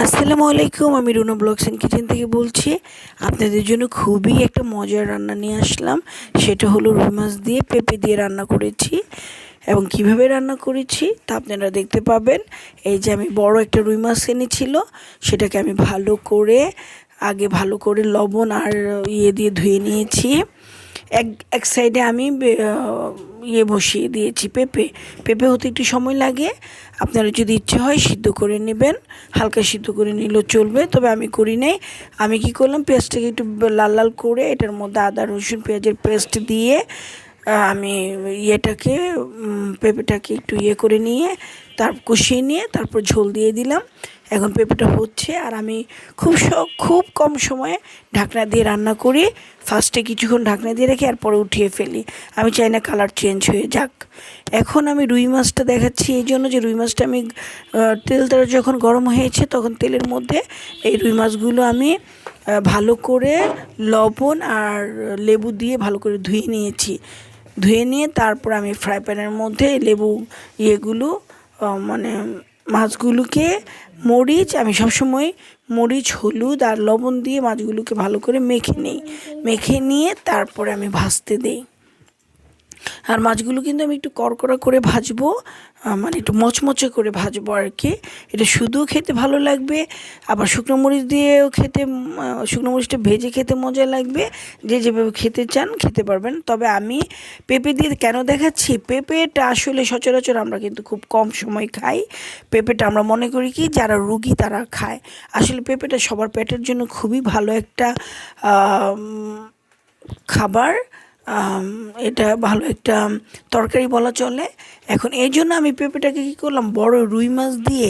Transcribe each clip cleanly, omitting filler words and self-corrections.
আসসালামু আলাইকুম। আমি রুনা ব্লগস এন্ড কিচেন থেকে বলছি। আপনাদের জন্য খুবই একটা মজার রান্না নিয়ে আসলাম। সেটা হলো রুই মাছ দিয়ে পেঁপে দিয়ে রান্না করেছি, এবং কিভাবে রান্না করেছি তা আপনারা দেখতে পাবেন। এই যে আমি বড় একটা রুই মাছ এনেছিল, সেটাকে আমি ভালো করে লবণ আর দিয়ে ধুয়ে নিয়েছি। এক সাইডে আমি বসিয়ে দিয়েছি পেঁপে হতে একটু সময় লাগে। আপনারা যদি ইচ্ছে হয় সিদ্ধ করে নেবেন, হালকা সিদ্ধ করে নিলেও চলবে, তবে আমি করি নাই। আমি কি করলাম, পেঁয়াজটাকে একটু লাল লাল করে এটার মধ্যে আদা রসুন পেঁয়াজের পেস্ট দিয়ে আমি পেঁপেটাকে একটু করে নিয়ে কষিয়ে নিয়ে তারপর ঝোল দিয়ে দিলাম। এখন পেঁপেটা হচ্ছে, আর আমি খুব কম সময়ে ঢাকনা দিয়ে রান্না করি। ফার্স্টে কিছুক্ষণ ঢাকনা দিয়ে রেখে এরপরে উঠিয়ে ফেলি। আমি চাই না কালার চেঞ্জ হয়ে যাক। এখন আমি রুই মাছটা দেখাচ্ছি এই জন্য যে রুই মাছটা আমি তেলটা যখন গরম হয়েছে তখন তেলের মধ্যে এই রুই মাছগুলো আমি ভালো করে লবণ আর লেবু দিয়ে ভালো করে ধুয়ে নিয়ে তারপর আমি ফ্রাই প্যানের মধ্যে লেবু মানে মাছগুলোকে আমি সবসময় মরিচ হলুদ আর লবণ দিয়ে মাছগুলোকে ভালো করে মেখে নিয়ে তারপরে আমি ভাজতে দিই। আর মাছগুলো কিন্তু আমি একটু কড়কড়া করে ভাজবো, মানে একটু মচমচে করে ভাজবো আর কি। এটা শুধুও খেতে ভালো লাগবে, আবার শুকনো মরিচটা ভেজে খেতে মজা লাগবে। যে যেভাবে খেতে চান খেতে পারবেন। তবে আমি পেঁপে দিয়ে কেন দেখাচ্ছি, পেঁপেটা আসলে সচরাচর আমরা কিন্তু খুব কম সময় খাই। পেঁপেটা আমরা মনে করি কি যারা রুগী তারা খায়। আসলে পেঁপেটা সবার পেটের জন্য খুবই ভালো একটা খাবার। এটা ভালো একটা তরকারি বলা চলে। এখন এই জন্য আমি পেঁপেটাকে কী করলাম, বড় রুই মাছ দিয়ে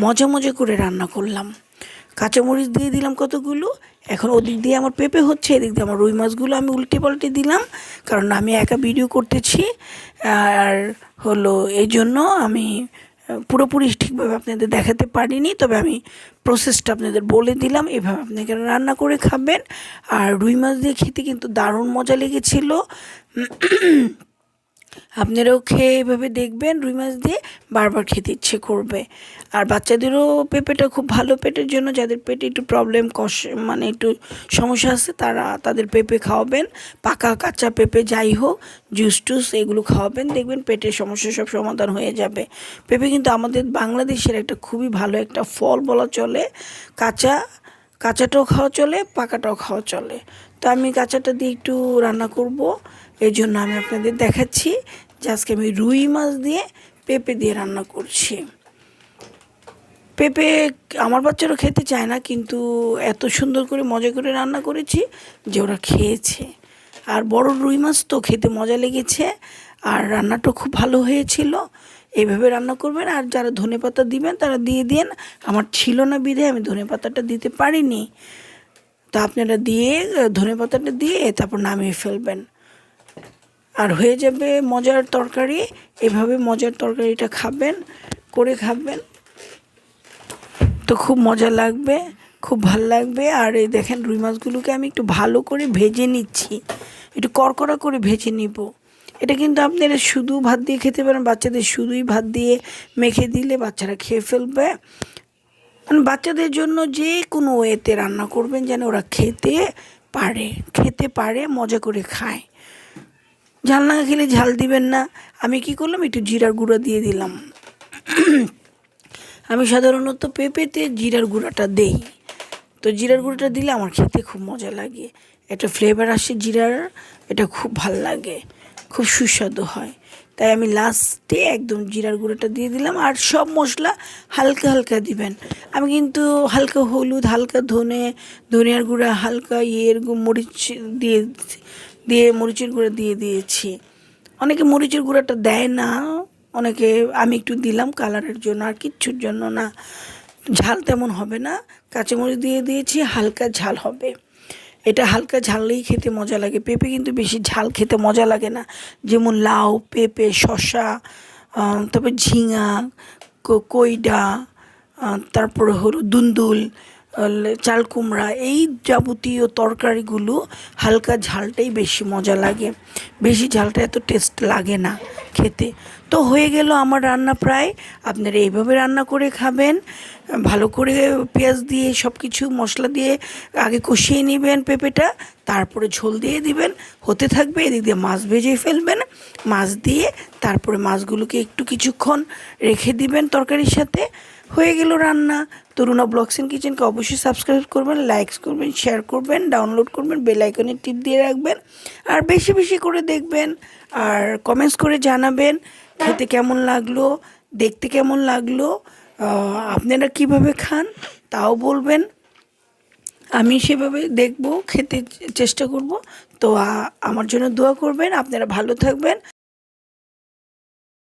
মজা করে রান্না করলাম। কাঁচামরিচ দিয়ে দিলাম কতগুলো। এখন ওদিক দিয়ে আমার পেঁপে হচ্ছে, এদিক দিয়ে আমার রুই মাছগুলো আমি উল্টে পাল্টে দিলাম, কারণ আমি একা ভিডিও করতেছি। আর হলো এই জন্য আমি পুরোপুরি ঠিকভাবে আপনাদের দেখাতে পারিনি, তবে আমি প্রসেসটা আপনাদের বলে দিলাম। এভাবে আপনাকে রান্না করে খাবেন। আর রুই মাছ দিয়ে খেতে কিন্তু দারুণ মজা লেগেছিল। আপনারাও খেয়ে এভাবে দেখবেন, রুই মাছ দিয়ে বারবার খেতে ইচ্ছে করবে। আর বাচ্চাদেরও পেঁপেটা খুব ভালো পেটের জন্য, যাদের পেটে একটু প্রবলেম মানে একটু সমস্যা আছে তাদের পেঁপে খাওয়াবেন। পাকা কাঁচা পেঁপে যাই হোক, জুস টুস এগুলো খাওয়াবেন, দেখবেন পেটের সমস্যা সব সমাধান হয়ে যাবে। পেঁপে কিন্তু আমাদের বাংলাদেশের একটা খুবই ভালো একটা ফল বলা চলে। কাঁচাটাও খাওয়া চলে, পাকাটাও খাওয়া চলে। তো আমি কাঁচাটা দিয়ে একটু রান্না করব, এই জন্য আমি আপনাদের দেখাচ্ছি যে আজকে আমি রুই মাছ দিয়ে পেঁপে দিয়ে রান্না করছি। পেঁপে আমার বাচ্চারা খেতে চায় না, কিন্তু এত সুন্দর করে মজা করে রান্না করেছি যে ওরা খেয়েছে। আর বড় রুই মাছ তো খেতে মজা লেগেছে, আর রান্নাটাও খুব ভালো হয়েছিল। এইভাবে রান্না করবেন। আর যারা ধনেপাতা দিবেন তারা দিয়ে দিন। আমার ছিল না বিধায় আমি ধনেপাতাটা দিতে পারিনি। তা আপনারা ধনেপাতাটা দিয়ে তারপর নামিয়ে ফেলবেন, আর হয়ে যাবে মজার তরকারি। এভাবে মজার তরকারিটা খাবেন। তো খুব মজা লাগবে, খুব ভাল লাগবে। আর এই দেখেন রুই মাছগুলোকে আমি একটু ভালো করে ভেজে নিচ্ছি, একটু কড়কড়া করে ভেজে নিব। এটা কিন্তু আপনারা শুধু ভাত দিয়ে খেতে পারেন, বাচ্চাদের শুধুই ভাত দিয়ে মেখে দিলে বাচ্চারা খেয়ে ফেলবে। মানে বাচ্চাদের জন্য যে কোনো ওয়েতে রান্না করবেন যেন ওরা খেতে পারে, মজা করে খায়। ঝাল না খেলে ঝাল দিবেন না। আমি কি করলাম, একটু জিরার গুঁড়া দিয়ে দিলাম। আমি সাধারণত পেঁপেতে জিরার গুঁড়াটা দেই, তো জিরার গুঁড়োটা দিলে আমার খেতে খুব মজা লাগে। একটা ফ্লেভার আসে জিরার, এটা খুব ভাল লাগে, খুব সুস্বাদু হয়। তাই আমি লাস্টে একদম জিরার গুঁড়োটা দিয়ে দিলাম। আর সব মশলা হালকা হালকা দিবেন। আমি কিন্তু হালকা হলুদ, হালকা ধনিয়ার গুঁড়া, হালকা মরিচ দিয়ে মরিচের গুঁড়া দিয়ে দিয়েছি। অনেকে মরিচের গুঁড়াটা দেয় না, আমি একটু দিলাম কালারের জন্য, আর কিচ্ছুর জন্য না। ঝাল তেমন হবে না, কাঁচামরিচ দিয়ে দিয়েছি, হালকা ঝাল হবে। এটা হালকা ঝাললেই খেতে মজা লাগে। পেঁপে কিন্তু বেশি ঝাল খেতে মজা লাগে না। যেমন লাউ, পেঁপে, শসা, তারপর ঝিঙা, কইডা, তারপরে হলো দুন্দুল, চাল কুমড়া এই যাবতীয় তরকারিগুলো হালকা ঝালটাই বেশি মজা লাগে, বেশি ঝালটা এত টেস্ট লাগে না খেতে। তো হয়ে গেল আমার রান্না প্রায়। আপনারা এইভাবে রান্না করে খাবেন, ভালো করে পেঁয়াজ দিয়ে সব কিছু মশলা দিয়ে আগে কষিয়ে নেবেন পেঁপেটা, তারপরে ঝোল দিয়ে দিবেন, হতে থাকবে। এদিক দিয়ে মাছ ভেজে ফেলবেন, মাছ দিয়ে তারপরে মাছগুলোকে একটু কিছুক্ষণ রেখে দিবেন তরকারির সাথে। হয়ে গেল রান্না। তো রুনা ব্লগস এন্ড কিচেনকে অবশ্যই সাবস্ক্রাইব করবেন, লাইকস করবেন, শেয়ার করবেন, ডাউনলোড করবেন, বেল আইকনে টিপ দিয়ে রাখবেন, আর বেশি বেশি করে দেখবেন, আর কমেন্টস করে জানাবেন খেতে কেমন লাগলো, দেখতে কেমন লাগলো, আপনারা কিভাবে খান তাও বলবেন। আমি সেভাবে দেখব, খেতে চেষ্টা করব। তো আমার জন্য দোয়া করবেন। আপনারা ভালো থাকবেন।